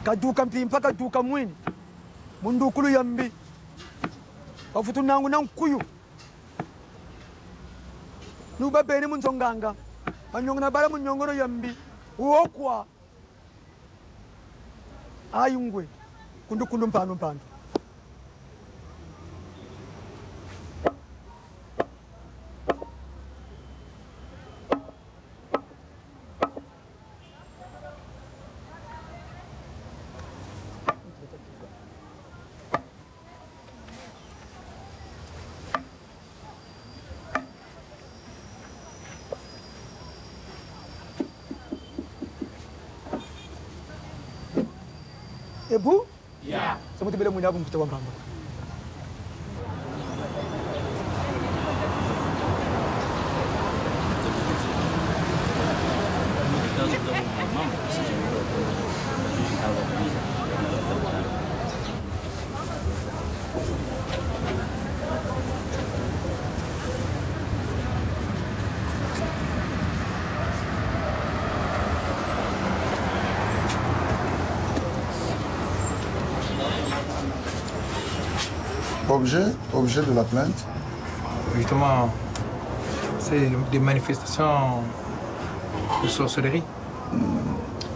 kaduka mpimpa kaduka mwini mundukulu yambi bafutu nangu nankuyu nuba beni munzonganga banyongona bala munyongoro yambi uokwa ayungwe kundu mpano Ebu? Ya. Sama tiba-tiba muna pun kita bamba. Objet de la plainte. Justement, c'est des manifestations de sorcellerie.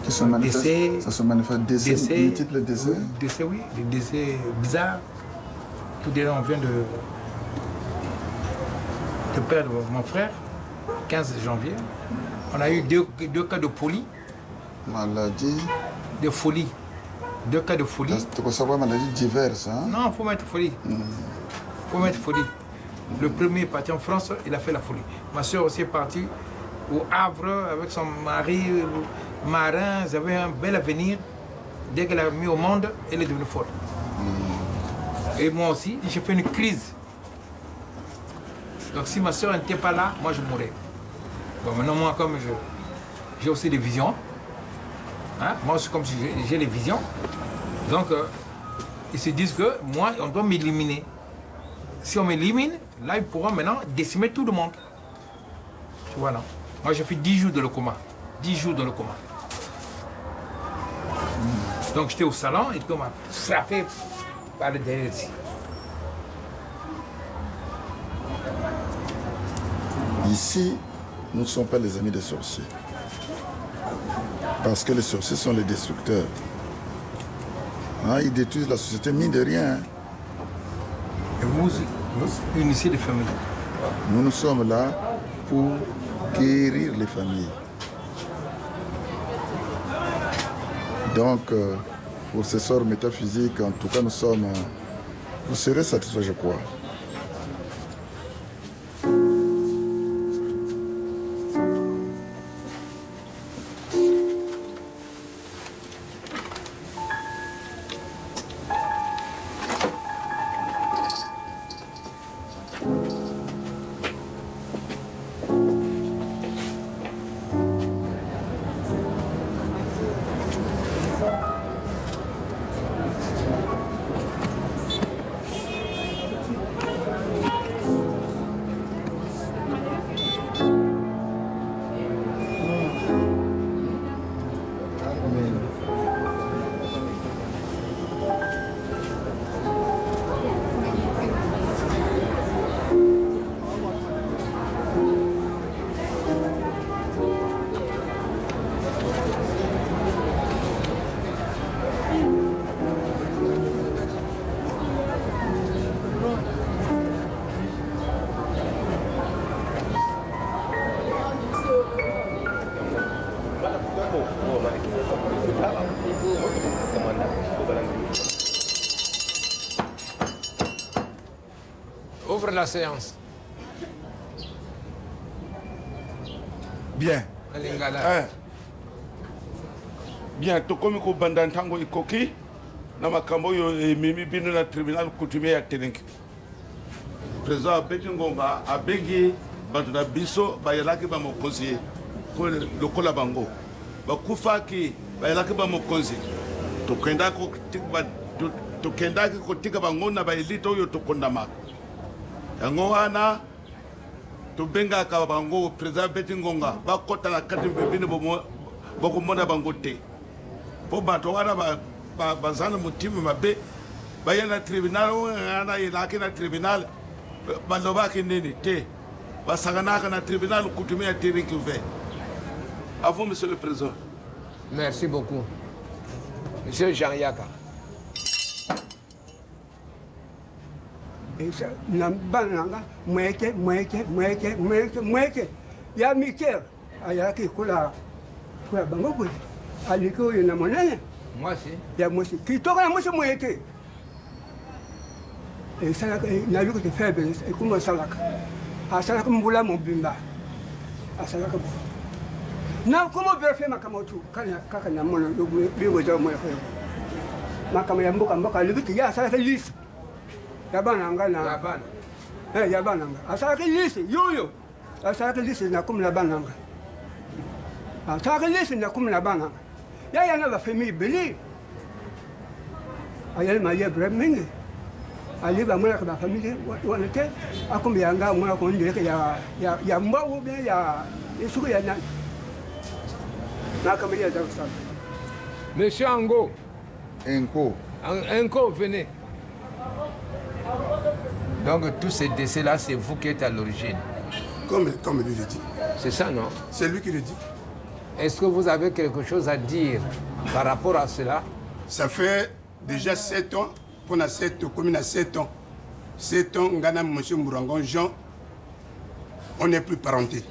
Qui se manifestent. Décès, ça se manifeste. Décès. Multiples décès. Décès, oui. Des décès bizarres. Tout déjà, on vient de perdre mon frère, 15 janvier. On a eu deux cas de folie. Maladie. De folie. 2 cas de folie. Tu peux savoir maladies diverses, hein? Non, il faut mettre folie. Faut mettre folie. Le premier est parti en France, il a fait la folie. Ma soeur aussi est partie au Havre avec son mari marin. Ils avaient un bel avenir. Dès qu'elle a mis au monde, elle est devenue folle. Et moi aussi, j'ai fait une crise. Donc si ma soeur n'était pas là, moi je mourrais. Bon, maintenant, moi, comme j'ai aussi des visions, hein, moi aussi, comme j'ai les visions, donc ils se disent que moi, on doit m'éliminer. Si on m'élimine, là, ils pourront maintenant décimer tout le monde. Tu vois, non? Moi, j'ai fait 10 jours dans le coma. 10 jours dans le coma. Donc, j'étais au salon et on m'a frappé par le derrière ici. Ici, nous ne sommes pas les amis des sorciers. Parce que les sorciers sont les destructeurs. Hein, ils détruisent la société, mine de rien. Hein. Et vous unissez les familles. Nous sommes là pour guérir les familles. Donc, pour ces sorts métaphysiques, en tout cas, nous sommes... vous serez satisfaits, je crois. Ouvre la séance. Bien. Alingala. Bien, tokomi ko bandantango ikoki na makambo yo mimi bino na tribunal coutumier ya Telenki. Président Betingonga abengi bantu na biso bayelaki ba mokonzi ko lokola bango. Bakufaki bayelaki ba mokonzi. Tokenda ko tikba tokenda ko tika bango na bayelito yo tokondama. Yango wana tobenga ka bango président Betingonga bakota na kati bino bomo bokomona bango te. Po bato wana bazana mutima mabe baya na tribunal ana ilaki na tribunal balobaki nini te basaganaka na tribunal kutumia tiriki ve. À vous, Monsieur le Président. Merci beaucoup. Monsieur Jean Yaka. Nambananga, mweke. Ya Mikel, ayaki kula bango kuli. Aliko yuna monene. Moi aussi. Ya mosi. Kitoka ya mosi mweke. Salaka, na yuko te faible, kuma salaka. Salaka mbula mbimba. Salaka bo. Na kuma berfe makamotu, kaka na mona bigo jaw mo ko. Makama ya mboka libiti ya salaka lisi. Yabana ngana. Yabana. Yabana ngana. Salaka lisi yoyo. Salaka lisi na kuma na bananga. Salaka lisi na kuma na bananga. Ya na la famille beli. Ayel ma ye bremingi. Ali ba mwana kwa famille wanete akumbi yanga mwana ko ndeke ya mbawo be ya isuku ya nani. Monsieur Ango. Enko, venez. Donc tous ces décès-là, c'est vous qui êtes à l'origine. Comme lui le dit. C'est ça, non? C'est lui qui le dit. Est-ce que vous avez quelque chose à dire par rapport à cela? Ça fait déjà 7 ans qu'on a 7 communes à 7 ans. 7 ans, Ngana M. Mourangon Jean, on n'est plus parenté.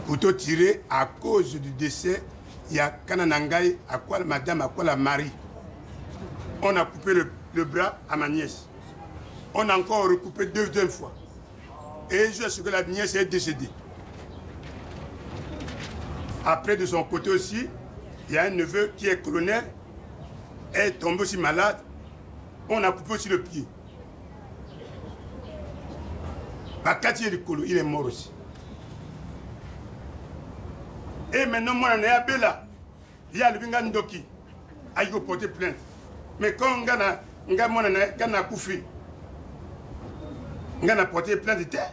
Couteau tiré à cause du décès, il y a Kananangaï, à quoi la madame, à quoi la mari. On a coupé le bras à ma nièce. On a encore recoupé deuxième fois. Et je sais que la nièce est décédée. Après, de son côté aussi, il y a un neveu qui est colonel, est tombé aussi malade. On a coupé aussi le pied. Bakati il est mort aussi. Et maintenant, moi, on est à Bella. Il y a le Bingandoki. Il faut porter plainte. Mais quand on a Koufi, on a porté plainte de terre.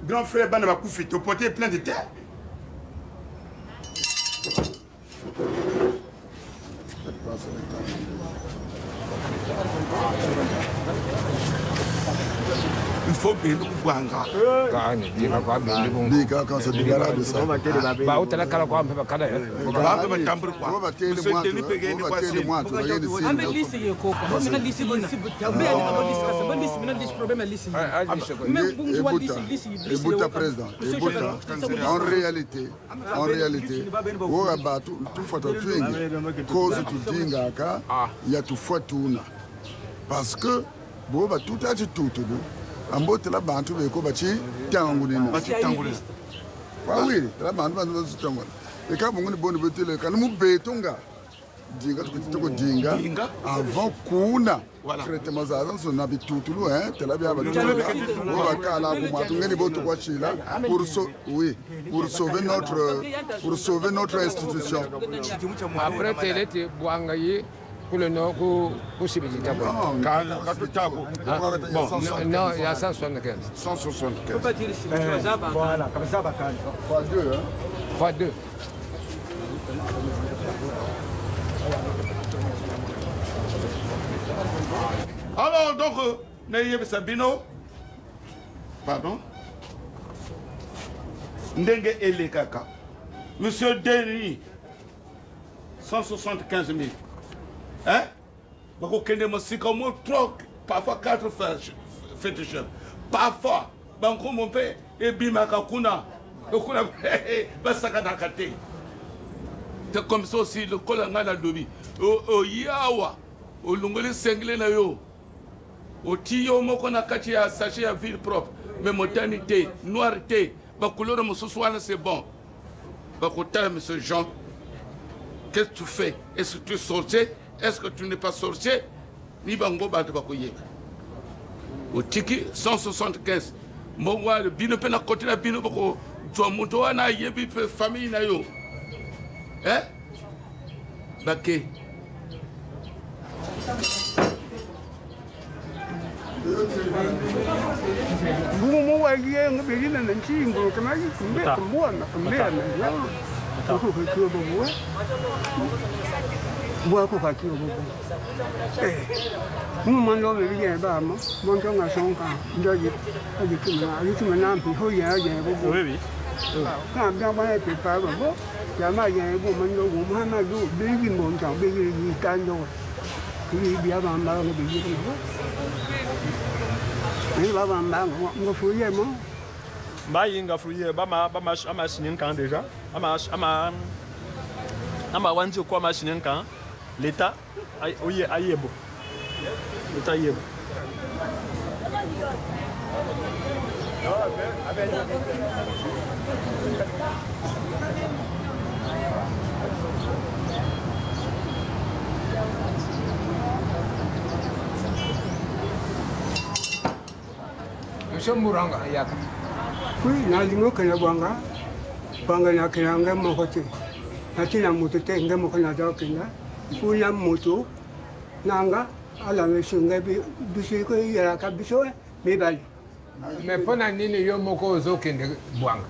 Grand frère Banaba Koufi, tu as porté plainte de terre. Il faut bien Bouanga. Quand se débarrasse de ça. En réalité, cause tu dinga il y a tout fois tout parce que bon bah tout a tout ambote la bantu beko bachi tangulina oui la bantu bantu tangula et quand on est bon betele quand nous betonga dinga tutoko dinga avant kuna traitement za zo na bitutulu tela bia batulu on va kala ko matungeni boto kwa chila pour sauver notre institution. Après télé Bouangaye pour le nord, pour Sibidita. Non, il y a 175. 175. Voilà, comme ça, fois 2. Fois 2. Alors, donc, Neye Sabino, pardon, Ndenge Elekaka, Monsieur Denis, 175 000. Hein? Parce que c'est comme 3, parfois 4 féticheurs. Parfois, banco mon père, et bimaka kuna, basakadakate. C'est comme ça aussi, le colonel Dobi. O yawa, o lungoli sengle na yo. O tiyo moko na kati ya sachet ya ville propre. Mais modernité, noirité, ba couleur moussousouane c'est bon. Ba kota, monsieur Jean, qu'est-ce que tu fais? Est-ce que tu es sorti? Est-ce que tu n'es pas sorcier? Ni bango ba bakoye. Au tiki 175. Moi le bino pe na côté la bino bako to moto wana yebi pe famille na yo. Hein? Baké. Bumo wa ye ngabeli na nchi ngo kama kumbe kumbuana na ko kiyo bobo boa ko kiyo bobo man lo me ye ba mo mon ko nga song ka ndo yi tu ma na pi ho ya ye bobo oui oui ka ba ba pe pa bobo ya ma ye bo man lo mo ma lo bi bi mo chang bi yi kan do ki bi ba ma lo bi yi ko ni ba ba ma ngo fu ye mo ba yinga fruye ba machine kan déjà ama wanzi kwa machine kan l'état ayebo l'état yebo Monsieur Mouranga yaka. Oui, na lingo kana bwanga na kinanga mokote na tina moto te nga mo kana da kina kuna moto nanga ala me sunga bi bisi ko yara ka biso me bali Mais pona nini yo moko zo kende bwanga.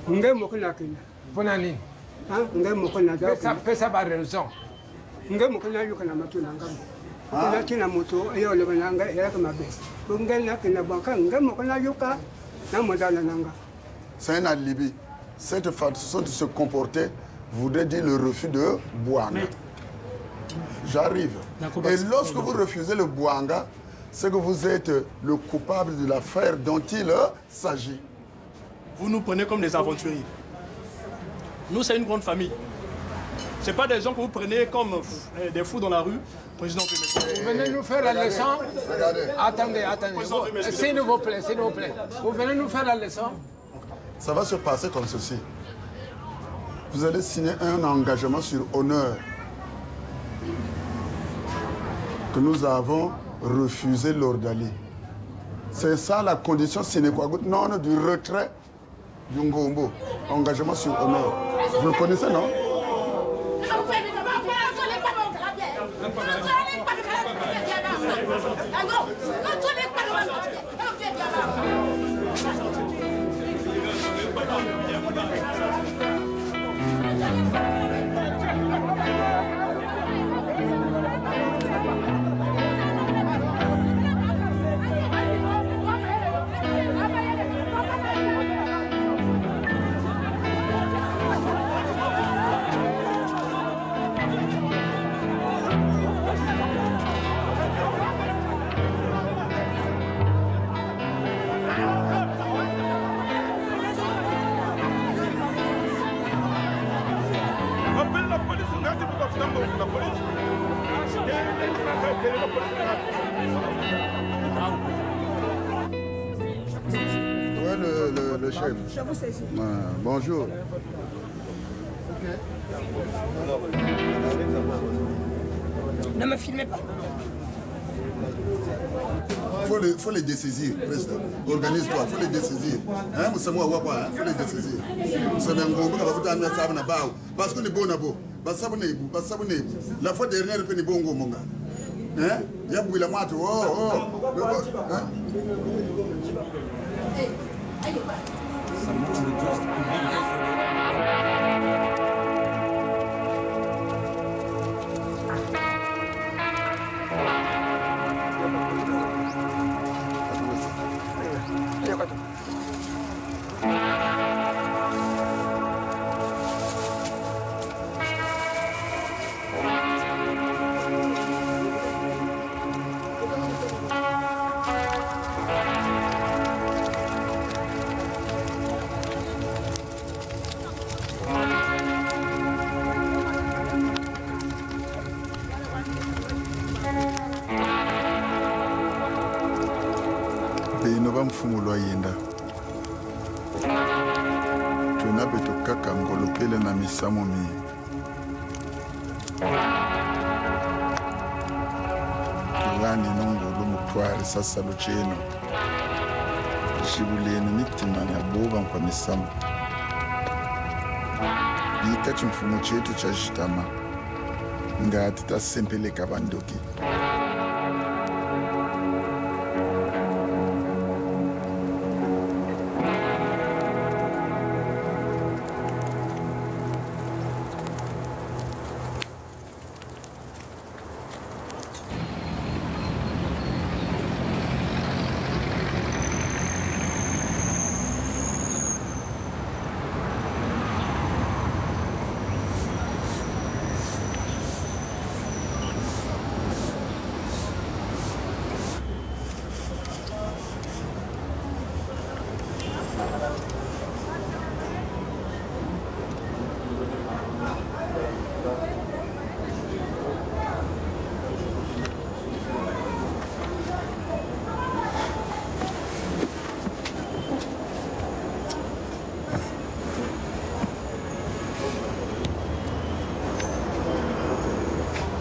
nga mo kana kina Pona nini? nga mo kana da Pesa ba raison. nga mo kana yo kana matu nanga na tina moto yo le nanga yara ka mabe nga na kina bwanga nga mo kana yo ka na mo da nanga. C'est un alibi. Cette façon de se comporter voudrait dire le refus de Bouanga. J'arrive. Et lorsque vous refusez le Bouanga, c'est que vous êtes le coupable de l'affaire dont il s'agit. Vous nous prenez comme des aventuriers. Nous, c'est une grande famille. Ce n'est pas des gens que vous prenez comme des fous dans la rue. Président, vous venez nous faire la leçon. Attendez. S'il vous plaît. Vous venez nous faire la leçon. Ça va se passer comme ceci. Vous allez signer un engagement sur honneur que nous avons refusé l'Ordali. C'est ça la condition sine qua non du retrait du Ngombo. Engagement sur honneur. Vous le connaissez, non? Ouais, le chef. Je vous saisis. Bonjour. Ne me filmez pas. Faut les dessaisir, président. Organise-toi, faut les dessaisir. Hein, faut les dessaisir. Parce qu'on est bon à beau. La fois dernière, on est bon au Monga. Hein? Il y a beaucoup de maths. mfumulo yinda tuna beto kaka ngolopele na misamo mi tulani nongolo mutwari sasa lucheno shibuleni mitima na boba kwa misamo bika chimfumo chetu cha jitama ngati tasempeleka bandoki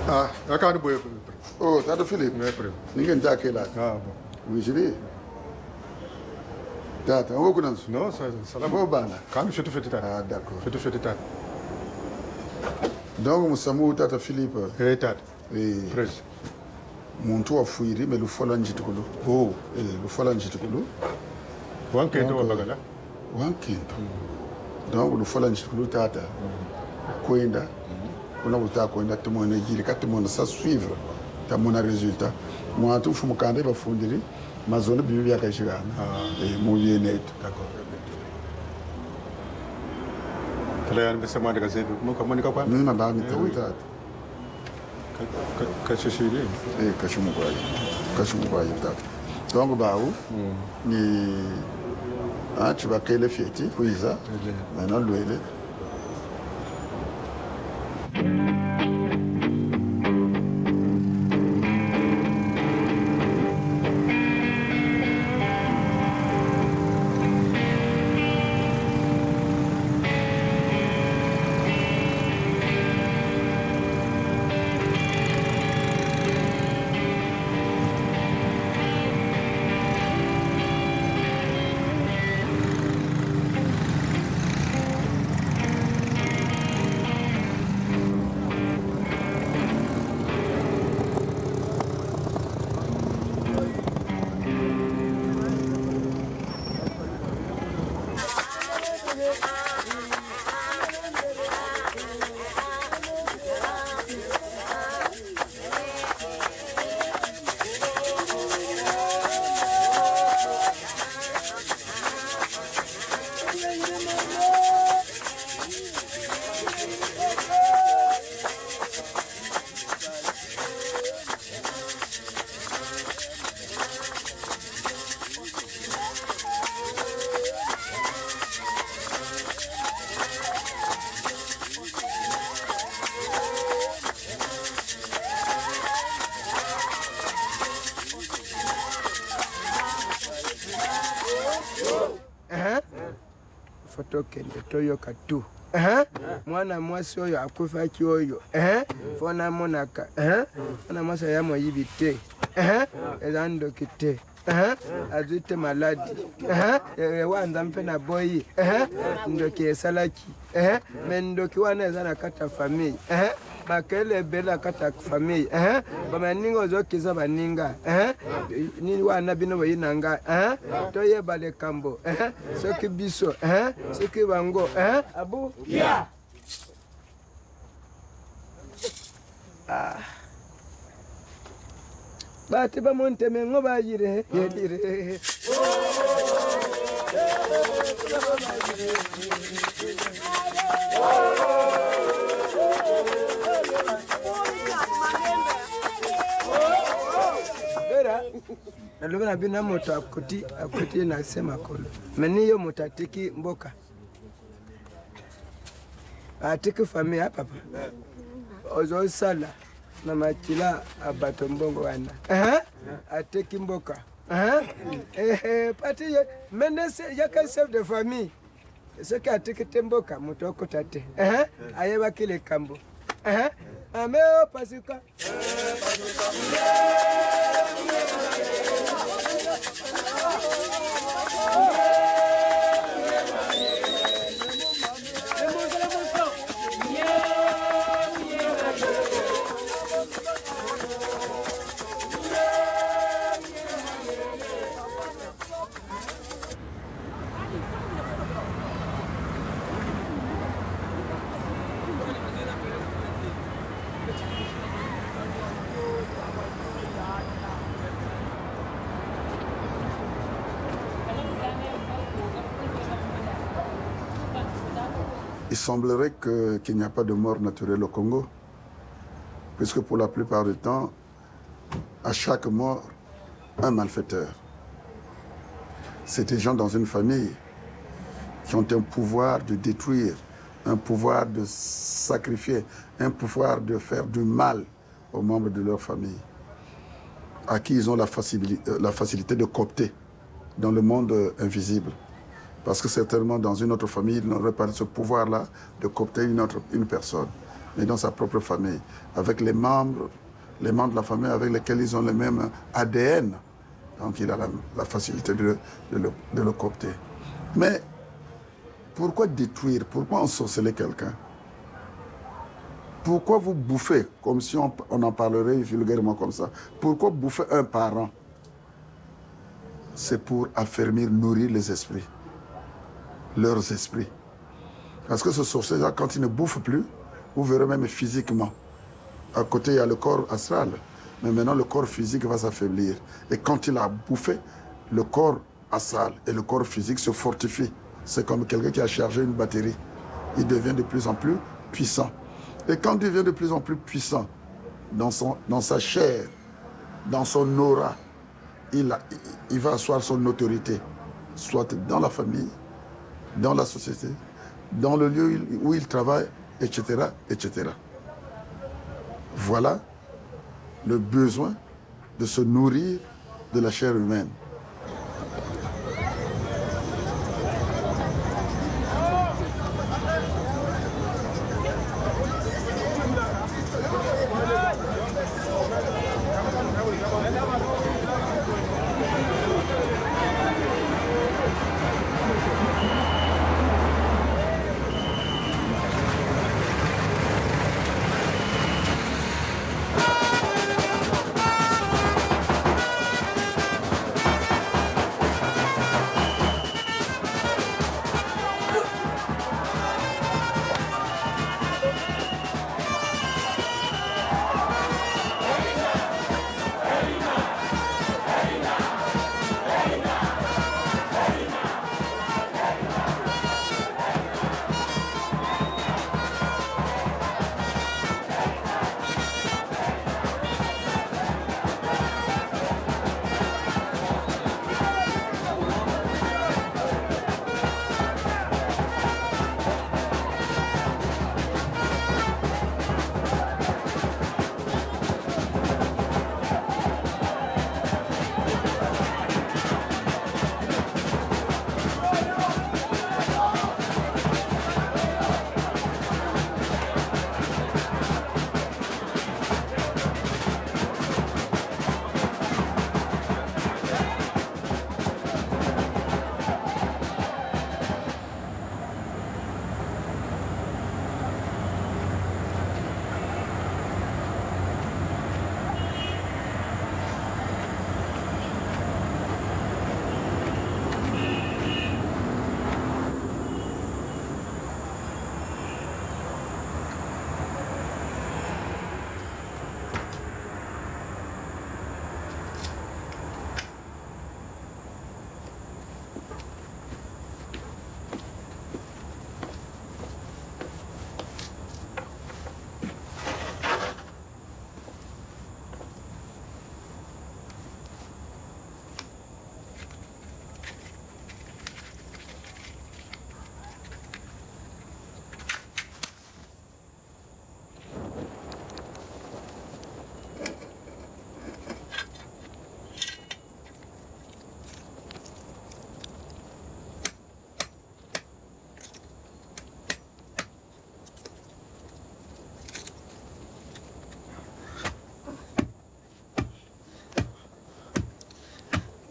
Ah, eu acabo de boer. Oh, Tata Philippe. Ninguém está aqui lá. Ah, bom. Oui, je dis. Tata, on va connaître. Non, ça va. Bon, bana. Quand je te fais tata. Ah, d'accord. Je te fais tata. Donc, nous sommes Tata Philippe. Eh, tata. Oui. Presse. Muntu wa fuiri me lufola njitukulu. Oh. Lufola njitukulu. Wankento wa bagala. Wankento. Donc lufola njitukulu tata. Kwenda. Kuna kuta kwenda tumone jiri katumone sa suivre. Tamona résultat. Moi tout fumu kande ba fundiri. Mazone bibi ya kashigana. Mu yenet. D'accord. Kalayan besa manda kazedu. Mo kamoni kwa. Nina ba mi tawita. Kashishiri. Kashumugwayi tata. Donc baou ni tu vas créer les fêtes kuiza. Maintenant l'ouele. Tokende toyoka tu mwana mwasi oyo akufaki oyo fona monaka mwana mwasi yamo yibite ezandoki te azwi te maladi wanza mpe na boyi ndoki esalaki me ndoki wana eza na kati ya famille bakele ebele na kati ya famille bamaninga ozokiza baninga nini wana bino boyinanga toyeba likambo soki biso soki bango abu bati bamonteme ngo bayire yedire nalobela bina moto akuti na sema kolo meni yo moto atiki mboka atiki familia papa ozo sala na makila abato mbongo wana atiki mboka pati menese yaka chef de famille soki atiki te mboka moto okota te ayebaki likambo ameo pasika Il semblerait qu'il n'y a pas de mort naturelle au Congo, puisque pour la plupart du temps, à chaque mort, un malfaiteur. C'est des gens dans une famille qui ont un pouvoir de détruire, un pouvoir de sacrifier, un pouvoir de faire du mal aux membres de leur famille, à qui ils ont la facilité de coopter dans le monde invisible. Parce que certainement dans une autre famille, ils n'auraient pas ce pouvoir-là de coopter une personne. mais dans sa propre famille, avec les membres de la famille avec lesquels ils ont le même ADN. Donc il a la facilité de le coopter. Mais pourquoi détruire? Pourquoi ensorceler quelqu'un? Pourquoi vous bouffez, comme si on en parlerait vulgairement comme ça? Pourquoi bouffer un parent? C'est pour affermir, nourrir les esprits. Leurs esprits. Parce que ce sorcier-là, quand il ne bouffe plus, vous verrez même physiquement. À côté, il y a le corps astral. Mais maintenant, le corps physique va s'affaiblir. Et quand il a bouffé, le corps astral et le corps physique se fortifient. C'est comme quelqu'un qui a chargé une batterie. Il devient de plus en plus puissant. Et quand il devient de plus en plus puissant, dans sa chair, dans son aura, il va asseoir son autorité, soit dans la famille, dans la société, dans le lieu où il travaille, etc., etc. Voilà le besoin de se nourrir de la chair humaine.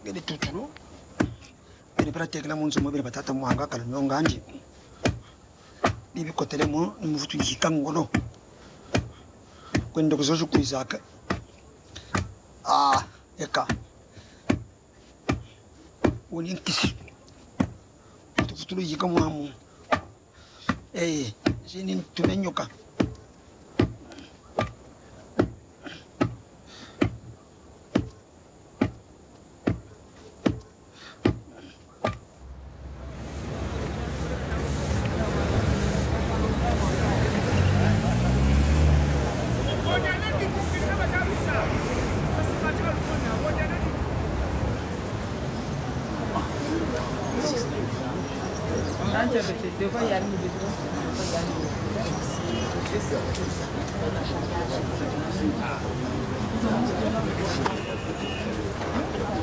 Gede tutulo. Gede pratekela munzu mo bere batata mwanga kala nyonganje. Bibi kotele mo mufutu yikangolo. Kwendo kuzoju kuizaka. Eka. Woni nkisi. Tufutulo yikamwamu. Jini tumenyoka.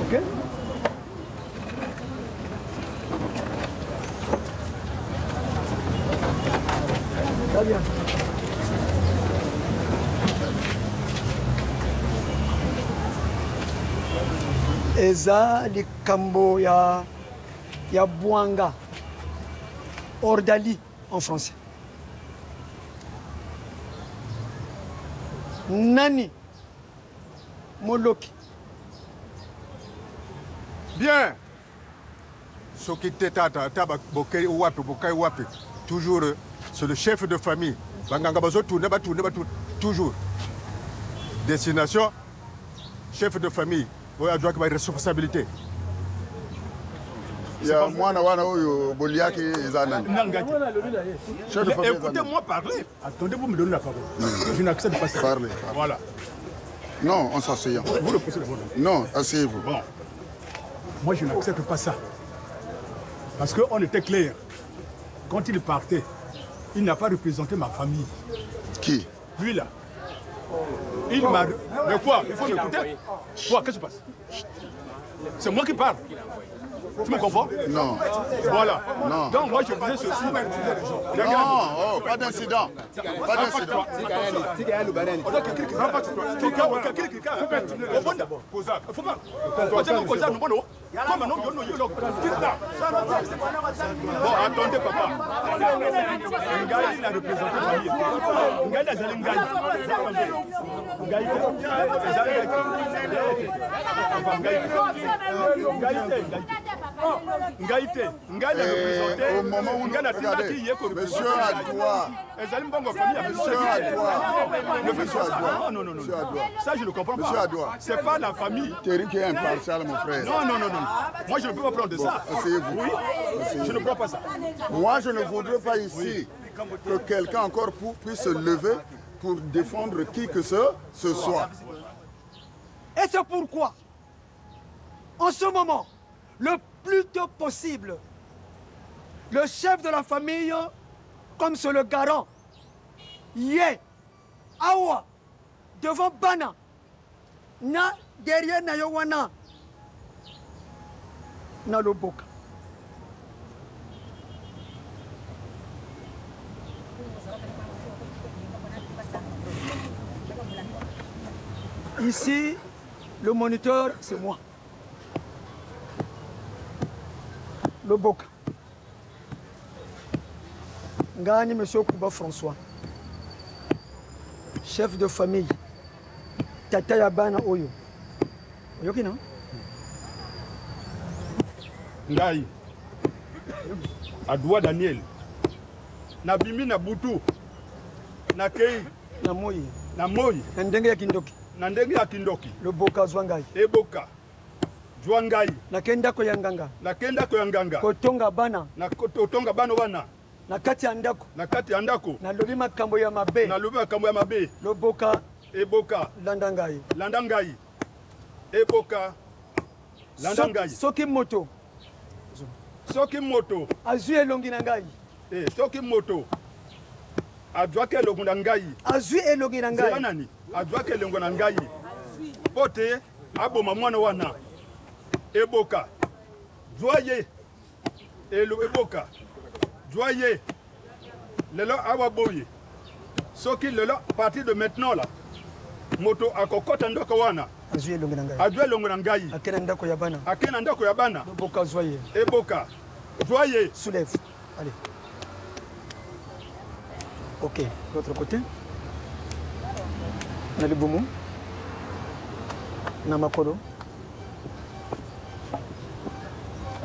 Ok? Très bien. eza likambo ya bwanga, ordali en français. Nani Moloki. Bien. Sokite tata taba bokai wapi. Toujours c'est le chef de famille. Banganga bazo tourner toujours. Destination chef de famille. Oya doit avoir responsabilité. Ya mwana wana oyo boliaki ezana. Écoutez-moi parler. Attendez-vous me donner la parole. Je n'accepte pas ça. Parlez. Voilà. Non, en s'asseyant. Vous repoussez d'abord. Non, asseyez-vous. Bon. Moi, je n'accepte pas ça. Parce qu'on était clair. Quand il partait, il n'a pas représenté ma famille. Qui? Lui, là. Il m'a... Mais quoi? Il faut m'écouter. Quoi? Qu'est-ce qui se passe? C'est moi qui parle. Tu me comprends? Non. Voilà. Non. Donc moi je disais ceci. Non, oh, pas d'incident. Pas d'incident. Bon, attendez papa. Ngai il a représenté famille. Ngai azali ngai. Ngaïté, au moment où monsieur Adoua, non. Ça je ne comprends pas. Monsieur Adoua, c'est pas la famille. Thierry qui est impartial, mon frère. Non. Moi je ne peux pas prendre de ça. Asseyez-vous. Oui, je ne prends pas ça. Moi je ne voudrais pas ici que quelqu'un encore puisse se lever pour défendre qui que ce soit. Et c'est pourquoi, en ce moment, le plus tôt possible, le chef de la famille, comme c'est le garant, Yé, Awa, devant Bana, na derrière Nayowana, na Loboka. Ici, le moniteur, c'est moi. Le Boka. Ngani Monsieur Kouba François. Chef de famille. Tata Yabana Oyo. Oyoki non? Ngai. Adoua Daniel. Nabimi na Butu. Na Kei. Na Moyi. Na Moyi. Na ndenge ya Kindoki. Na ndenge ya Kindoki. Le Boka Zwangai. Eboka. Zwangai. Na kenda ko yanganga. Na kenda ko yanganga. Kotonga bana. Na kotonga bana wana. Na kati ya ndako. Na kati ya ndako. Na lobi makambo ya mabe. Na lobi makambo ya mabe. Le Boka. Eboka. Landangai. Landangai. Eboka. Landangai. Soki moto. Soki moto. Azui elongi na ngai. Soki moto. Adwake elongi na ngai. Azui elongi na ngai. Zela nani? Adwake elongi na ngai. Pote aboma mwana wana. Eboka. Joye. Eboka. Joye. Lelo awaboye. Soki lelo à partir de maintenant là. Moto akokota ndoko wana. Azui elongi na ngai. Azui elongi na ngai. Akena ndako ya bana. Akena ndako ya bana. Eboka joye. Eboka. Joye. Soulève. Allez. Ok. L'autre côté. On a le boumou. Namakoro.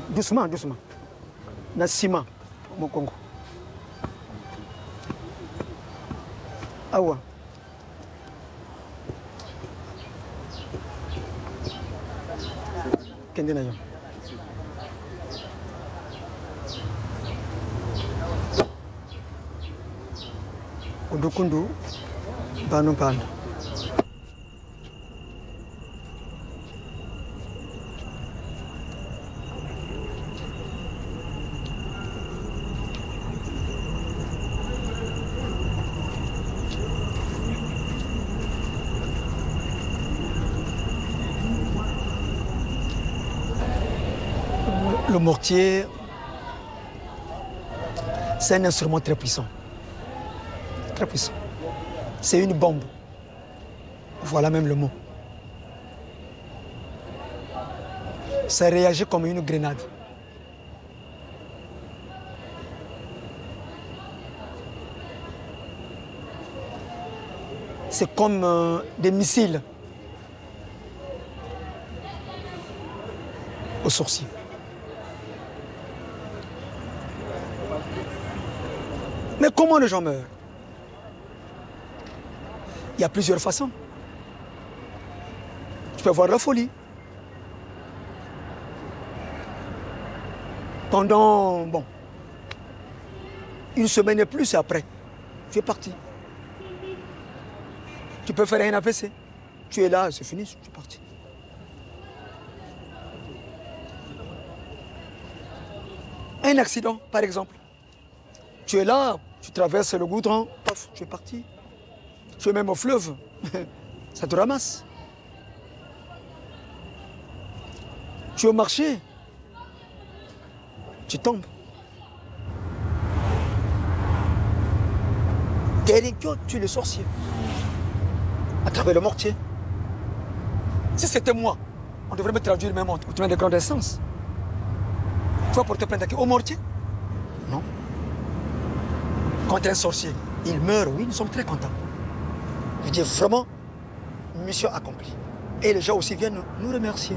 Doucement, doucement. Nassima, mon Congo. Awa. Kende na yo. Udukundu, banu panda. Le mortier, c'est un instrument très puissant. Très puissant. C'est une bombe. Voilà même le mot. ça réagit comme une grenade. C'est comme des missiles aux sourcils. Mais comment les gens meurent? Il y a plusieurs façons. Tu peux avoir la folie. Pendant, une semaine et plus, et après, tu es parti. Tu peux faire un AVC. Tu es là, c'est fini, tu es parti. Un accident, par exemple. Tu es là, tu traverses le goudron, paf, tu es parti. Tu es même au fleuve, ça te ramasse. Tu es au marché, tu tombes. Guéricot tue les sorciers à travers le mortier. Si c'était moi, on devrait me traduire même au tribunal de grande instance. Tu vas porter plainte au mortier? Non. Quand un sorcier, il meurt, oui, nous sommes très contents. Je dis vraiment, mission accomplie. Et les gens aussi viennent nous remercier.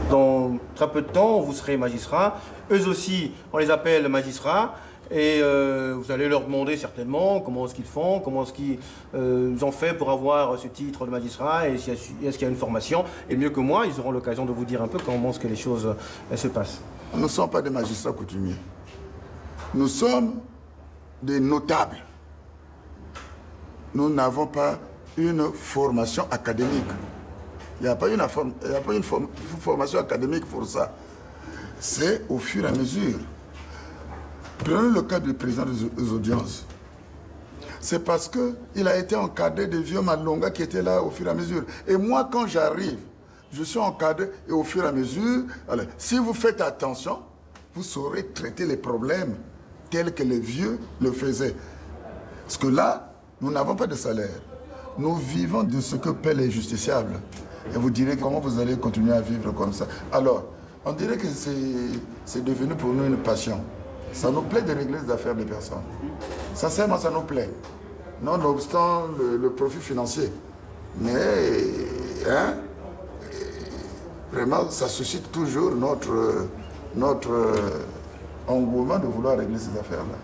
Dans très peu de temps, vous serez magistrat. Eux aussi, on les appelle magistrats. Et vous allez leur demander certainement comment est-ce qu'ils font, comment est-ce qu'ils ont fait pour avoir ce titre de magistrat, et est-ce qu'il y a une formation. Et mieux que moi, ils auront l'occasion de vous dire un peu comment est-ce que les choses se passent. Nous ne sommes pas des magistrats coutumiers. Nous sommes des notables. Nous n'avons pas une formation académique. Il n'y a pas une formation académique pour ça. C'est au fur et à mesure. Prenons le cas du président des audiences. C'est parce qu'il a été encadré de vieux Malonga qui étaient là au fur et à mesure. Et moi, quand j'arrive, je suis encadré et au fur et à mesure, alors, si vous faites attention, vous saurez traiter les problèmes tels que les vieux le faisaient. Parce que là, nous n'avons pas de salaire. Nous vivons de ce que paient les justiciables. Et vous direz comment vous allez continuer à vivre comme ça. Alors, on dirait que c'est devenu pour nous une passion. Ça nous plaît de régler les affaires des personnes. Sincèrement, ça nous plaît. Nonobstant le profit financier. Mais, hein, vraiment, ça suscite toujours notre engouement de vouloir régler ces affaires-là.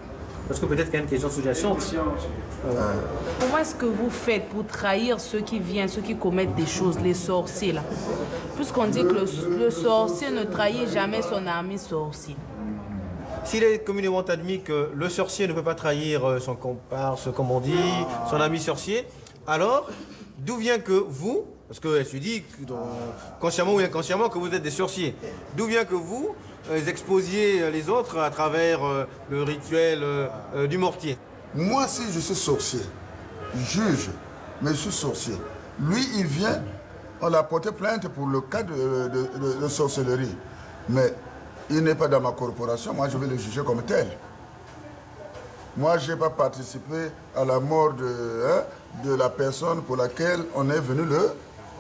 Parce que peut-être qu'il y a une question sous-jacente. Comment est-ce que vous faites pour trahir ceux qui viennent, ceux qui commettent des choses, les sorciers là? Puisqu'on dit que le sorcier ne trahit jamais son ami sorcier. S'il est communément admis que le sorcier ne peut pas trahir son comparse, comme on dit, son ami sorcier, alors d'où vient que vous, parce qu'elle se dit, consciemment ou inconsciemment, que vous êtes des sorciers, d'où vient que vous exposiez les autres à travers le rituel du mortier? Moi, si je suis sorcier, juge, mais je suis sorcier. Lui, il vient, on l'a porté plainte pour le cas de sorcellerie. Mais il n'est pas dans ma corporation, moi je vais le juger comme tel. Moi, je n'ai pas participé à la mort de la personne pour laquelle on est venu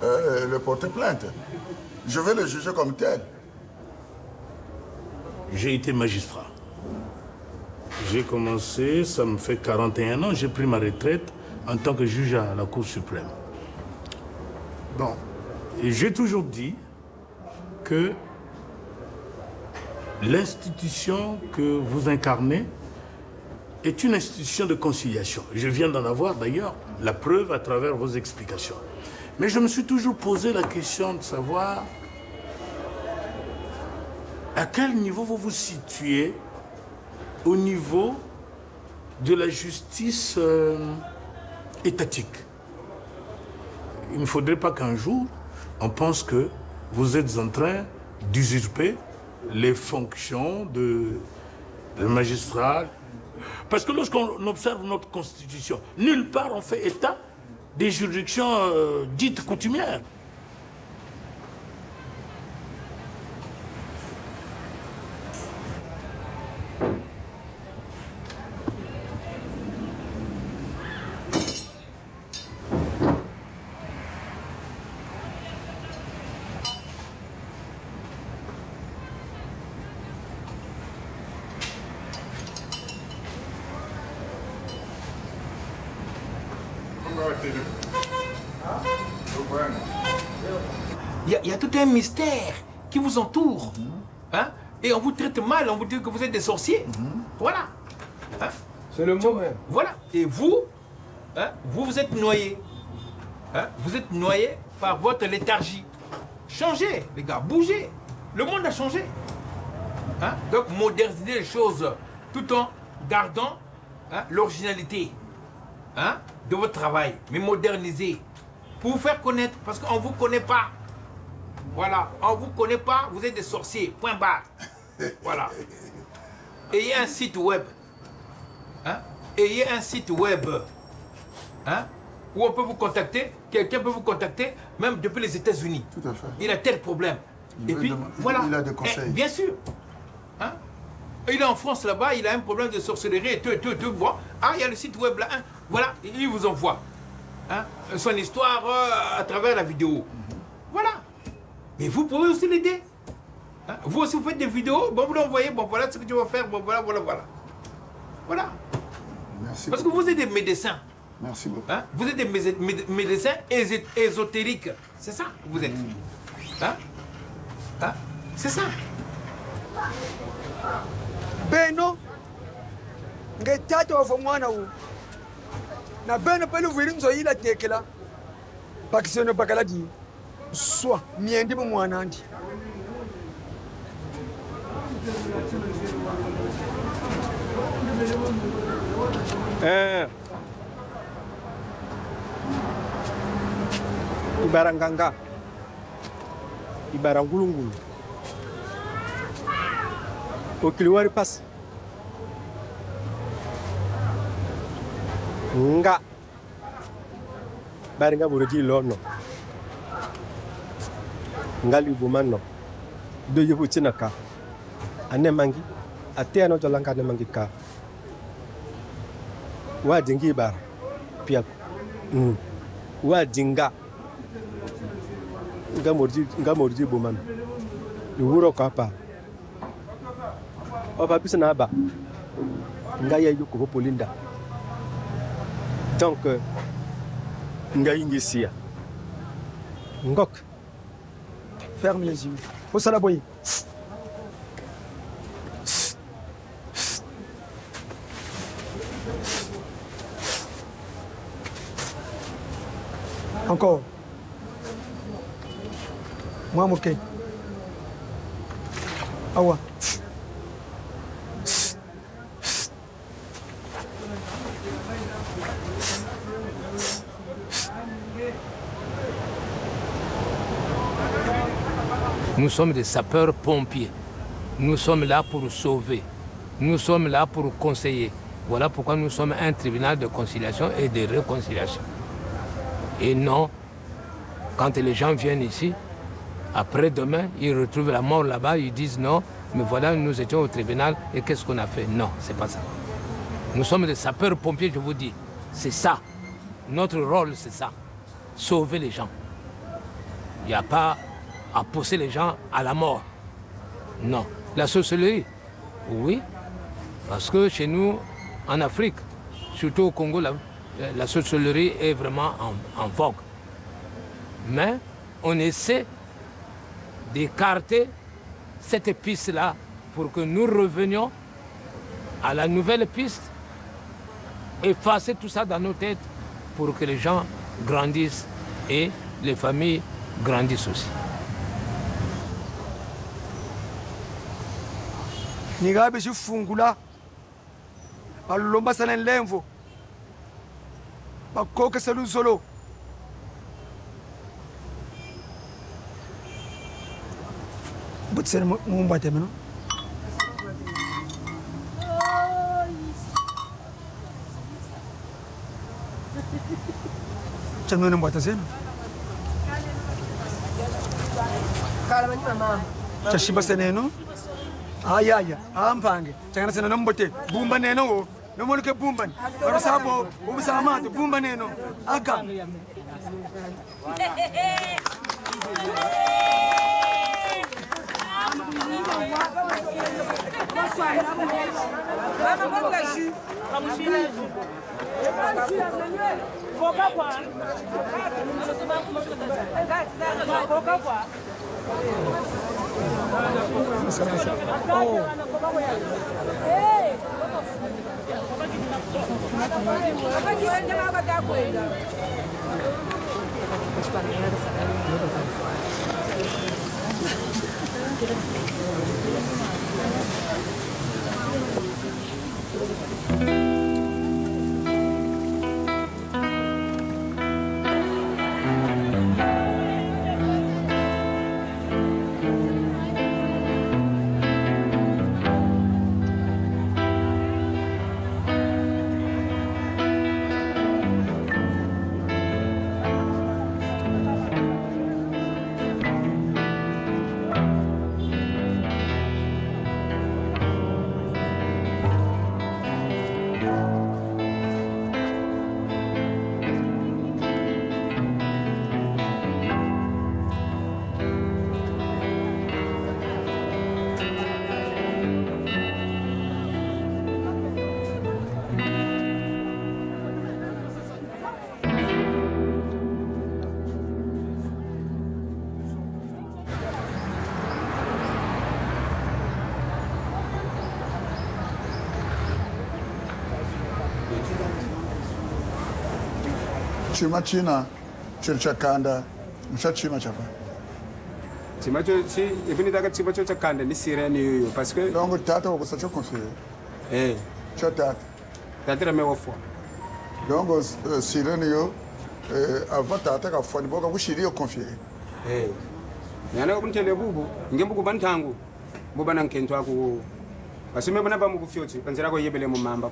le porter plainte. Je vais le juger comme tel. J'ai été magistrat. J'ai commencé, ça me fait 41 ans, j'ai pris ma retraite en tant que juge à la Cour suprême. Bon, et j'ai toujours dit que l'institution que vous incarnez est une institution de conciliation. Je viens d'en avoir d'ailleurs la preuve à travers vos explications. Mais je me suis toujours posé la question de savoir à quel niveau vous vous situez au niveau de la justice étatique. Il ne faudrait pas qu'un jour, on pense que vous êtes en train d'usurper les fonctions de magistrat. Parce que lorsqu'on observe notre constitution, nulle part on fait état des juridictions dites coutumières. Il y a tout un mystère qui vous entoure. Hein? Et on vous traite mal, on vous dit que vous êtes des sorciers. Voilà. Hein? C'est le mot même. Voilà. Et vous, hein, vous êtes noyés. Hein? Vous êtes noyés par votre léthargie. Changez, les gars, bougez. Le monde a changé. Hein? Donc modernisez les choses tout en gardant l'originalité de votre travail. Mais modernisez. Pour vous faire connaître, parce qu'on ne vous connaît pas. Voilà, on ne vous connaît pas, vous êtes des sorciers, point barre. Voilà. Ayez un site web. Hein? Ayez un site web. Hein? Où on peut vous contacter, quelqu'un peut vous contacter, même depuis les États-Unis. Tout à fait. Il a tel problème. Et puis, voilà. Il a des conseils. Bien sûr. Hein? Il est en France là-bas, il a un problème de sorcellerie et tout. Bon. Ah, il y a le site web là. Hein? Voilà, il vous envoie. Hein? Son histoire à travers la vidéo. Voilà. Et vous pouvez aussi l'aider. Hein? Vous aussi, vous faites des vidéos, bon, vous l'envoyez, bon, voilà ce que tu vas faire, bon, voilà. Voilà. Merci Parce beaucoup. que vous êtes des médecins. Merci beaucoup. Hein? Vous êtes des médecins ésotériques. C'est ça, vous êtes. Hein? Hein? C'est ça. Beno, ngetata wa mwana wu. Na beno pelu virinzo ila tekela. Pakisono bakaladi. Swa miendi mwana andi. Ibara nganga, ibara ngulungulu, okiliwari pas, nga, bari nga bureji lono, nga libumano, do yebu chinaka, ane mangi, ate ano jolanga ane mangi ka, wa dingi ibara, pia, wa dinga. Nga morji boman. Ni wuro kapa. on va plus na ba ngaya yuko polinda donc ngayi ngisia ngok ferme les yeux au salaboy. Encore. Moi, ok. Awa. Nous sommes des sapeurs-pompiers. Nous sommes là pour sauver. Nous sommes là pour conseiller. Voilà pourquoi nous sommes un tribunal de conciliation et de réconciliation. Et non, quand les gens viennent ici, après-demain, ils retrouvent la mort là-bas, ils disent non, mais voilà, nous étions au tribunal et qu'est-ce qu'on a fait? Non, c'est pas ça. Nous sommes des sapeurs-pompiers, je vous dis. C'est ça. Notre rôle, c'est ça. Sauver les gens. Il n'y a pas à pousser les gens à la mort. Non. La sorcellerie, oui, parce que chez nous, en Afrique, surtout au Congo, la sorcellerie est vraiment en vogue. Mais on essaie d'écarter cette piste-là pour que nous revenions à la nouvelle piste, effacer tout ça dans nos têtes pour que les gens grandissent et les familles grandissent aussi. Nigabe jifungula balomba sana lemvo bakoke seluzolo butsere mumbate meno chanone mbata zenu chashimba seneno ayaya ampange changana sena nombote bumba neno wo nomolke bumba aro sabo ubusama to bumba neno aka chima china chiri chakanda muchachima chapa chima cho si ibini daga chima cho chakanda ni sireni yoyo parce que donc tata ko sa cho confier cho tata tata me wofo donc sireni yo avant tata ka foni boka kushiri yo confier yana ko ntele bubu ngembu kubantangu bubana nkento ako asime bana ba mukufyoti kanzira ko yebele mu mamba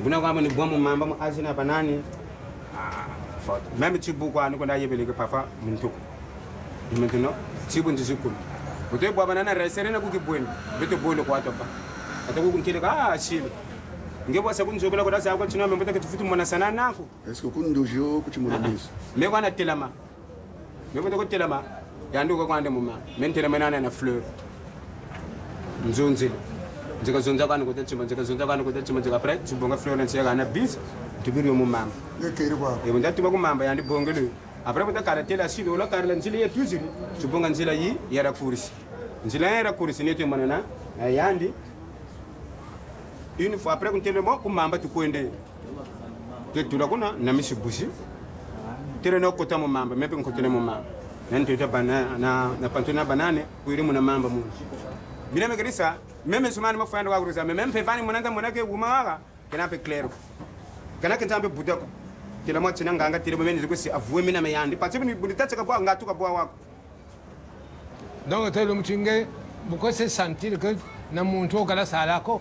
buna kwa mani bomu mamba mu azina banani foto même tibu kwa niko na yebele ke pafa muntuko maintenant tibu ndizikulu bote bwa banana resere na kukibweni bete bolo kwa topa atako kuntile ka ashile ngebo sa kunjokela ko dasa ko tshina mbota ke tufutu mona sana nako est-ce que kundojo kuchimula biso me kwa na telama me bote ko telama yandu ko kwande mu mama men telama nana na fleur nzonzile nzika zonza kana kuti chimba nzika zonza kana kuti chimba nzika pre chibonga Florence yakana bis tubiri mu mamba ngekeri kwa e munda tiba ku mamba yandi bongele après munda kara tela silo la kara nzile yetu zili chibonga nzila yi yara kurisi nzila yara kurisi ne temana na yandi une fois après qu'on tele mo ku mamba tukwende tetula kuna na misibushi tere no kota mu mamba mepe ko tele mu mamba nan to tabana na pantona banane kuiri mu na mamba mu mina me grisa même sumani mo fando wa grisa même pe vani monanda monake umaga kana pe clair kana ke tambe budako tele mo tina nganga tele mo meni zikusi avue mina me yandi patse ni budita tsaka bo ngatu ka bo wako donc tele mchinge buko se sentir que na muntu kala salako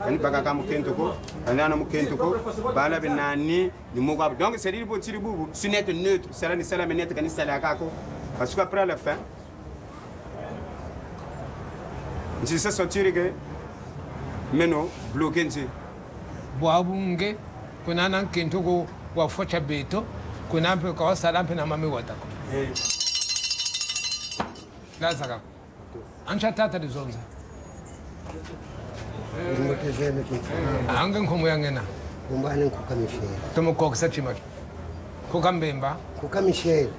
ani baka ka mukento ko ana mukento ko bala be nani ni mo kwa donc c'est dire bon tiri bubu sunette neutre sala ni sala menette kan sala ka ko parce que après la fin nti se sortir que meno bloquer nti boabunge kuna nan kento ko wa focha beto kuna pe ko sala pe na mami wata ko la saka ancha tata de zonza angen komo yangena kumbani kukamishele tomo koksa chima kokambemba kukamishele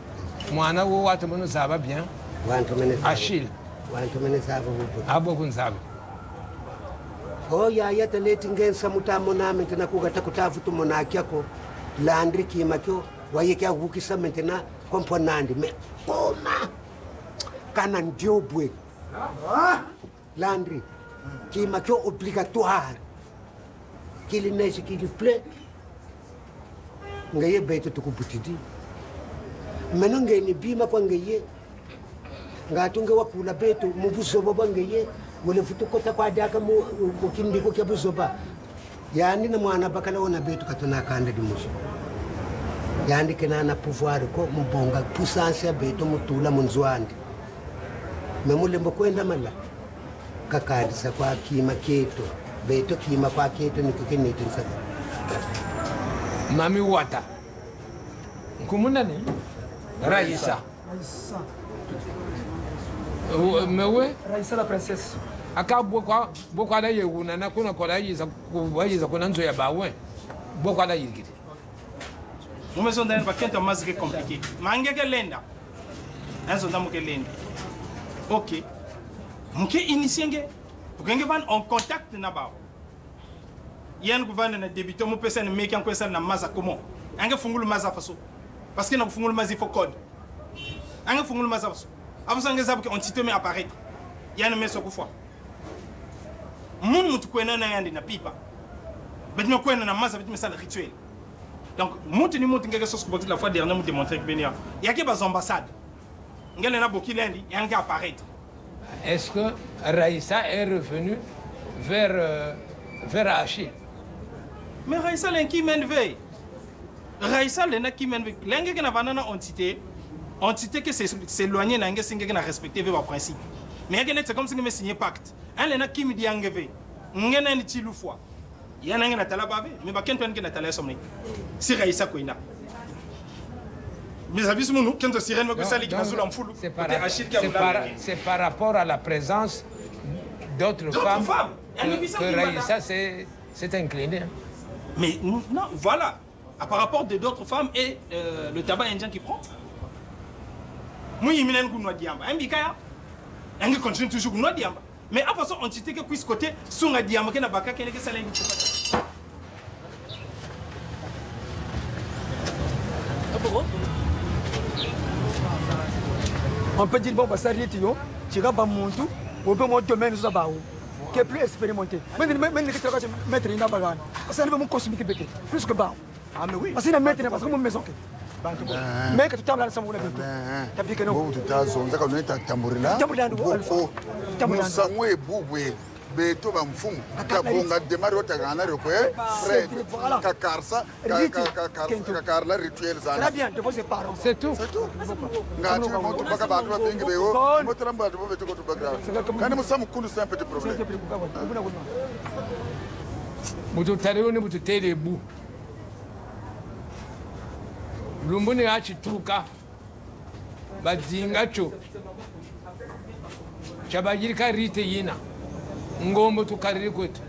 mwana wo watu munu zaba bien wantu mene Achille wantu mene zaba bubu abo kunzaba o ya yata leti ngensa mutamo name tena kugata kutavu tumonakyako landri kimakyo wayekya hukisa mentena komponandi me koma kana ndiobwe landri kimakyo obligatoire kili neshi kili ple ngaye beto tukubutidi meno ngeni bima kwa ngaye ngatunge wakula beto mubuzoba bangaye wole futukota kwa daka mu kindiko kya buzoba yani na mwana bakala ona beto katona kanda dimushi yani kenana pouvoir ko mubonga puissance ya beto mutula munzwandi memulembo kwenda mala kakadisa kwa kima keto beto kima kwa keto nikukenete nsaka mami wata nkumunda ni Raïssa mewe Raïssa la princesse aka bokwa da yeguna na kuna kwa yiza kubayiza kuna nzo ya bawe bokwa da yigiri Mumezo ndani bakenta mazike compliqué mangeke lenda enzo ndamuke lenda OK muke initienge ukenge van en contact na bao yan guvana na débuter mu pesa na meki anko na maza comment anga fungulu maza faso parce que na fungulu mazi fo code anga fungulu maza faso abusa ngeza buke entité me apparaître yan meso ku fo mun mutu kwena na yandi na pipa bet me kwena na maza bet me sala rituel donc mutu ni mutu ngeke sos ku la fois dernière mu démontrer que benia yake bas ambassade ngele na bokilendi yanga apparaître. Est-ce que Raïssa est revenu vers Achille? Mais Raïssa est qui mène veille. Raïssa est qui mène veille. L'engagement qui n'a pas entité que c'est éloigné n'engagement singe qui n'a respecté le principe. Mais c'est comme si on signé pacte. Un lena qui me dit engagé. Ngena ni tilu fois. Il y a un engagement tala bavé. Mais pas qu'un peu qui n'a tala sommeil. C'est Raïssa qui n'a. Mais ça vise nous quand on sirène me que ça qui n'a sous l'ampoule. C'est par rapport à la présence d'autres femmes que Raïssa s'est inclinée. Mais non, voilà. Par rapport d'autres femmes et le tabac indien qui prend. Moi, il m'a dit que diamba. Un continue toujours que diamba. Mais à façon entité que puisse côté sur la diamba qui n'a pas qu'elle est salée. On peut dire bon bah ça rietio, tu vas pas monter, on peut monter domaine ça ba qui est plus expérimenté. Même que tu vas mettre une bagane. Ça ne va mon cosmique bété plus que ba. Ah mais oui. Parce que mettre parce que mon maison que. Mais que tu t'as là ça mon bété. T'as dit que non. Bon tu t'as zone ça quand on est à Tambourina. Tambourina. Tambourina. Samwe bubwe. Beto ba mfumu kabonga demaro tagana roko Fred kakarsa kakarla rituel zana. Très bien, de vos parents. C'est tout. Ngati moto baka bantu babingi bewo motramba to beto ko to bagra. Kana musamu kulu c'est un petit problème. Mutu tarioni mutu tele bu. Lumbuni achituka. Badinga cho. Chabajirika rite yina. ngombo tukariri kwetu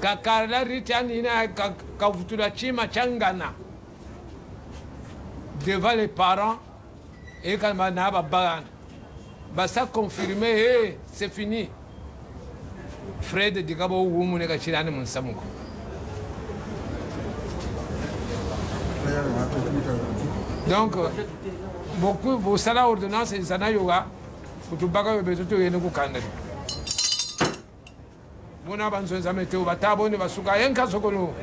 kakarla ritani ina kavutula chima changana devant les parents et quand manaba bagan basa confirmer hey, c'est fini Fred dikabo wumune ka chirani munsamuko donc beaucoup de sala ordonnance et sana yoga kutubaka betuto yene kukandali bona banzonza meteo batabone basuka yenka sokolo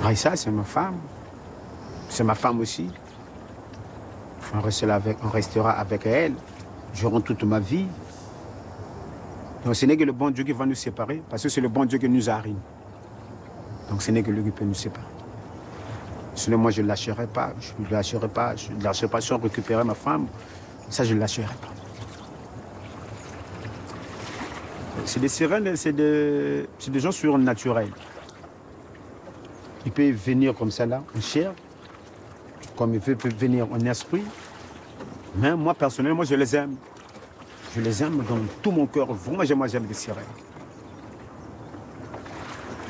Raïssa, c'est ma femme. C'est ma femme aussi. On restera avec elle durant toute ma vie. Donc ce n'est que le bon Dieu qui va nous séparer, parce que c'est le bon Dieu qui nous arrive. Donc ce n'est que lui qui peut nous séparer. Sinon moi je ne lâcherai pas, je ne lâcherai pas si on récupérait ma femme. Ça je ne lâcherai pas. C'est des sirènes, c'est des gens surnaturels. Il peut venir comme ça là, en chair, comme il peut venir en esprit. Mais moi, personnellement, je les aime. Je les aime dans tout mon cœur. Vraiment, moi, j'aime les sirènes.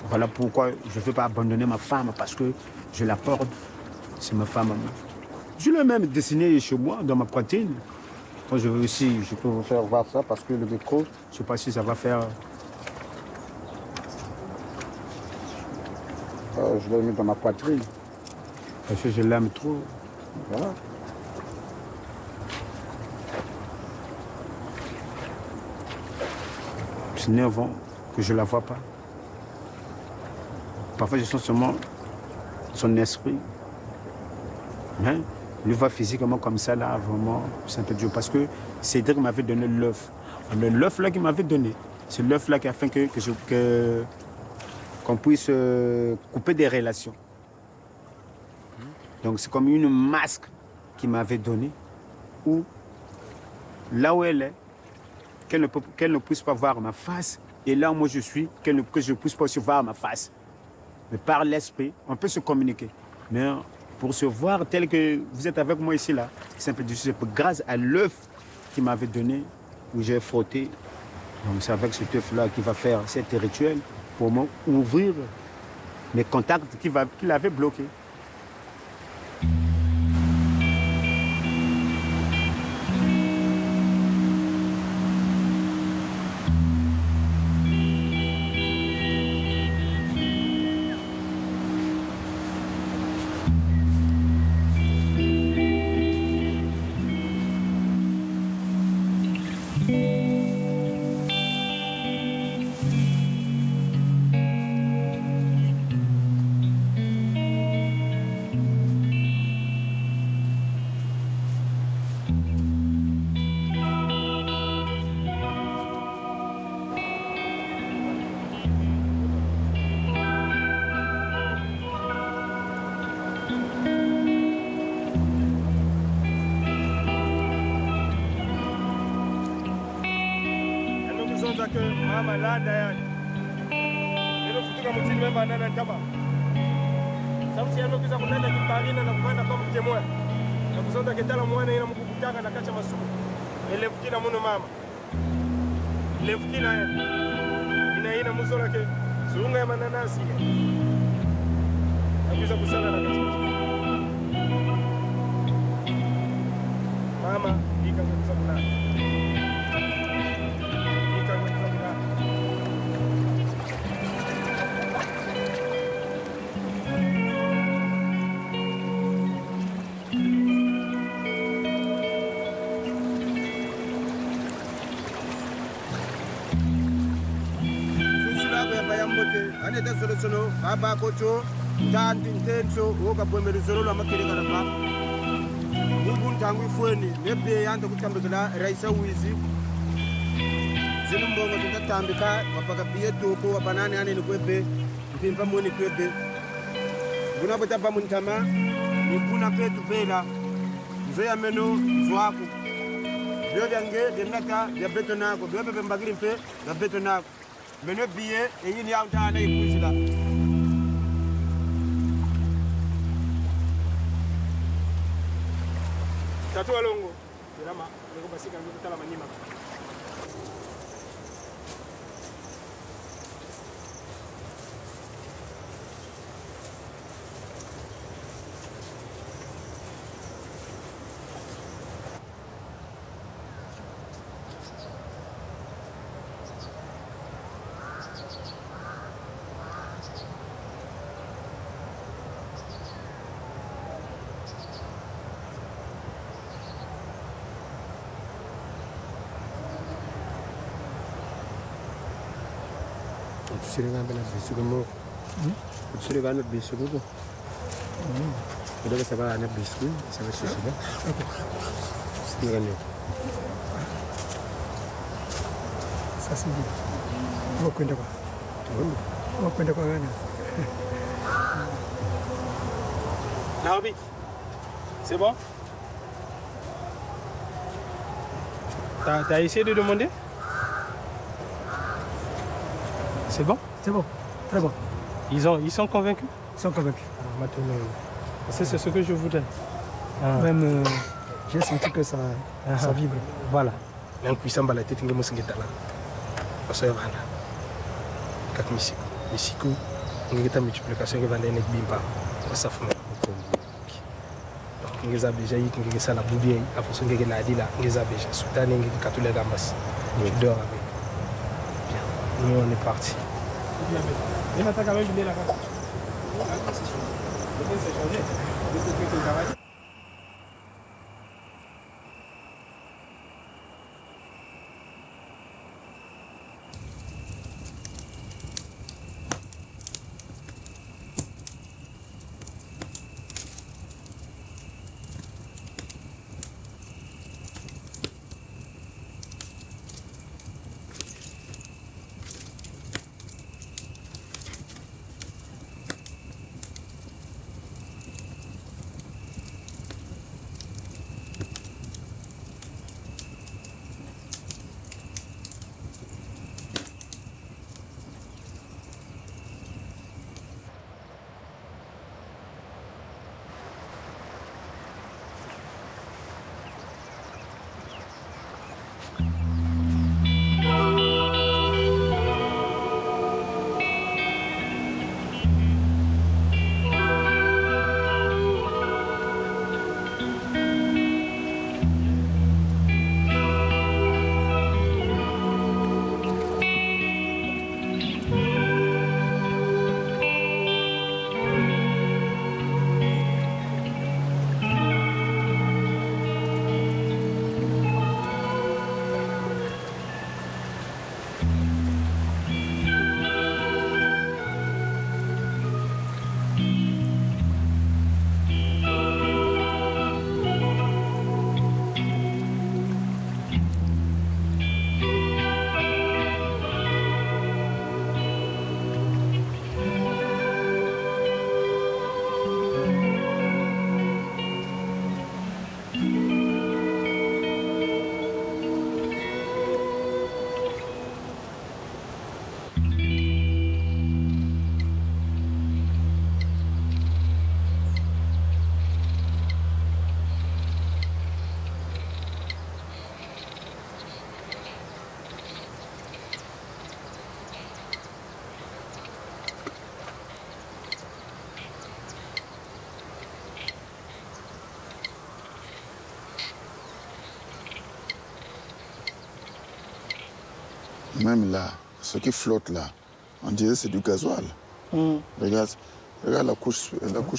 Voilà pourquoi je ne veux pas abandonner ma femme, parce que je la porte. C'est ma femme à moi. Je l'ai même dessiné chez moi, dans ma poitrine. Moi, je veux aussi, je peux vous faire voir ça, parce que le micro, je ne sais pas si ça va faire... Je l'ai mis dans ma poitrine, parce que je l'aime trop. Voilà. C'est 9 ans que je ne la vois pas. Parfois, je sens seulement son esprit. Mais le voir physiquement comme ça, là, vraiment, c'est un peu dur. Parce que Cédric m'avait donné l'œuf. Le l'œuf là qu'il m'avait donné, c'est l'œuf là qui a fait qu'on puisse couper des relations. Donc c'est comme une masque qu'il m'avait donnée, où là où elle est, qu'elle ne puisse pas voir ma face, et là où moi je suis, que je ne puisse pas aussi voir ma face. Mais par l'esprit, on peut se communiquer. Mais pour se voir tel que vous êtes avec moi ici, là, c'est un peu difficile. Grâce à l'œuf qu'il m'avait donné, où j'ai frotté, donc c'est avec cet œuf-là qui va faire cet rituel, pour m'ouvrir mes contacts qu'il avait bloqués. ane ta solo sono baba kocho tan tintenso o ka bombe solo la makere kana pa ubun tangu ifueni nebe yanda kutambikala raisa wizi zinu mbongo zinatambika wapaka biye toko wapanani ane ni kwebe mpimpa moni kwebe guna bota pa muntama nikuna petu bela nzoya meno zwaku byo byange denaka ya betonako byo bebe mbagiri mpe ya betonako meno biye eyini ya ntana ikuzila tatu alongo irama ngo basika ngo tala manyima Tusiringan bela bisugo mo. Tusiringan bisugo ko. Udah bisa ba anak bisugo, sama susu ba? Siringan ni. Sasa hivi. Wakwenda kwa. Wakwenda kwa gani? Naobi, c'est bon? T'as essayé de demander? C'est bon? C'est bon, très bon. Ils sont convaincus? Ils sont convaincus. Maintenant, c'est ce que je voudrais. Même, j'ai senti que ça vibre. Voilà. Yang puissant bala tete ngemo singeta la. Pasoya bana. Kak misiku. Misiku ngeta multiplication ke banda nek bimpa. Pasafu na kombo. Donc ngeza beja yi ngeke sala bubi afoso ngeke na adila ngeza beja sultani ngeke katule damas. Je dors avec. Bien. Nous on est parti. Il m'a quand même vidé la carte. Même là, ce qui flotte là, on dirait que c'est du gasoil. Regarde la couche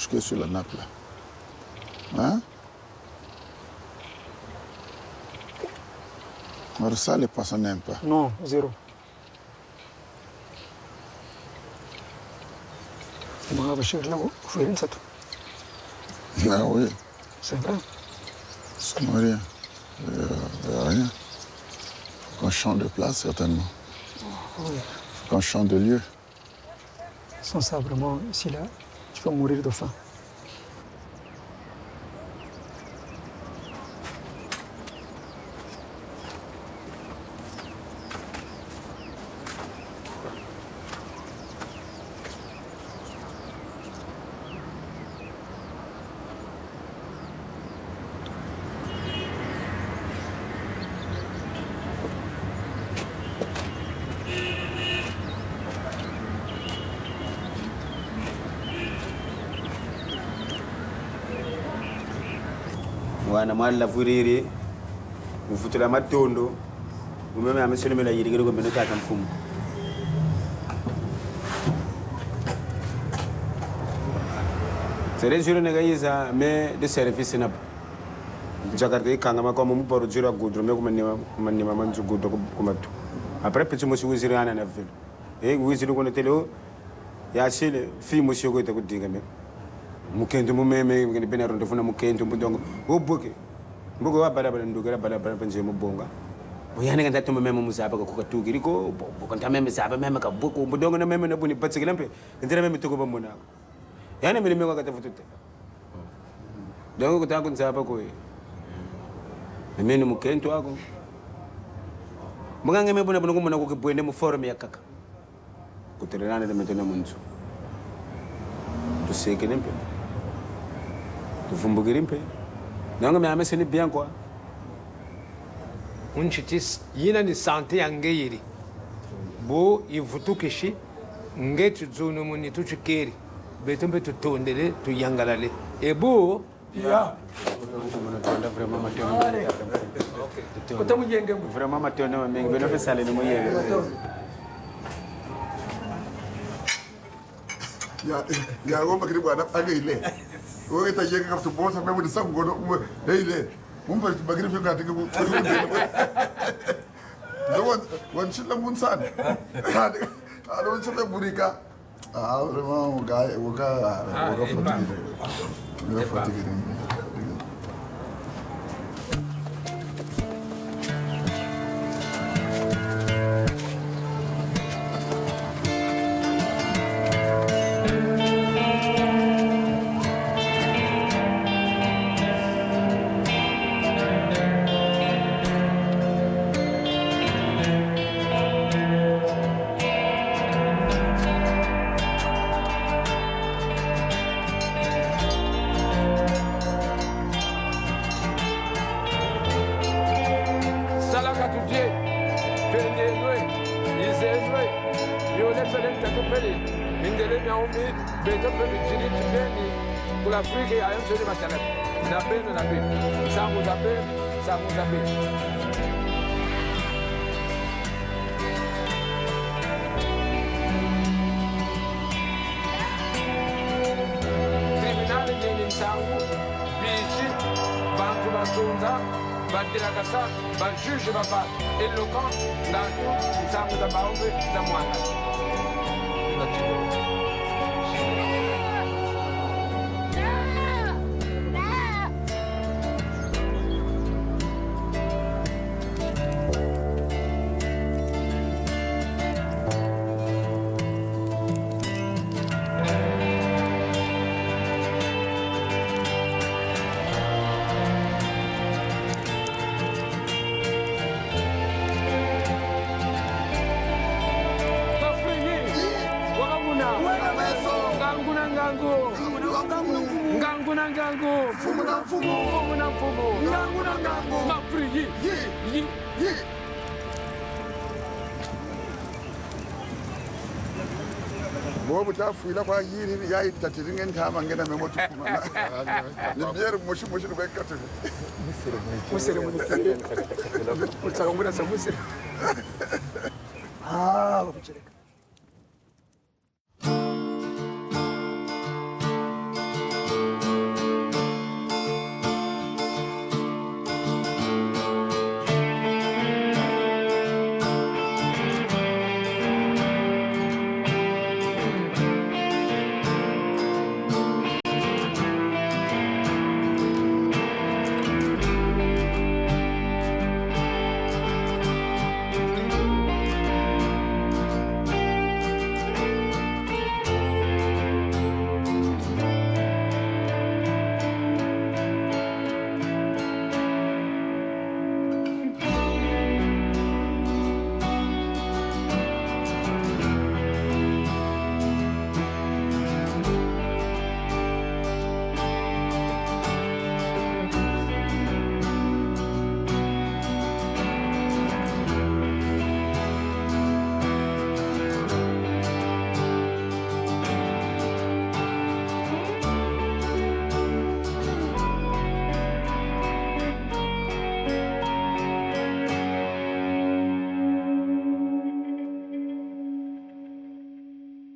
qui est sur la nappe là. Hein? Alors ça, les poissons n'aiment pas. Non, zéro. Ah oui. C'est vrai. Ça ne rien. Rien. Faut qu'on change de place, certainement. Oui. Faut qu'on change de lieu. Sans ça, vraiment, ici, là, tu vas mourir de faim. Wana mwala vuriri mvutula matondo umeme ameselemela yirigero ko beno tata mfumu sere juro ne gayiza me de service na jakarta ikanga makoma muboro juro gudro me kumanima manzu gudro kumatu après petit mo siwizira ana na velo wizira ko tele ya sile fi mo siyo ko te kudinga me mukendo mumeme ngene benaro ndofuna mukendo mbudongo obuke mbugo wabalabala ndugera balabala panje mubonga boyane kan tatu meme muzaba ko katugi riko ko ntameme zaba meme ka buko mbudongo na meme na buni patsikila mpe ndira meme tuko bamona yani mele meko ka tafutute dongo ko tangu nzaba ko meme mukendo ako mugange mebe na bungo mona ko kibwende mu forum ya kaka kutererana de metona munzu tuseke nempe tuvumbugira mpe nanga me ameseni bien quoi unchitis yina ni sante yangeyiri bo ivutu kishi ngetu zunu muni tuchikeri betombe tutondele tuyangalale ebo ya vraiment mateo mengi beno pesale no muyenge ya gomba kiri bwana agile wewe tajeka kafutu bosa mimi ndisango no ile mumba bagiri fika tike bu ndo wanchila munsana ado wanchila burika vraiment uga fatigué juge papa éloquent dans tout ça vous a pas envie de moi Bobu ta fuila kwa yiri ya itatiringen kama ngena memotu kuma. Ni biere moshi ko katu. Musere mun. Utaka ngura sa musere. Ah, bakuchereka.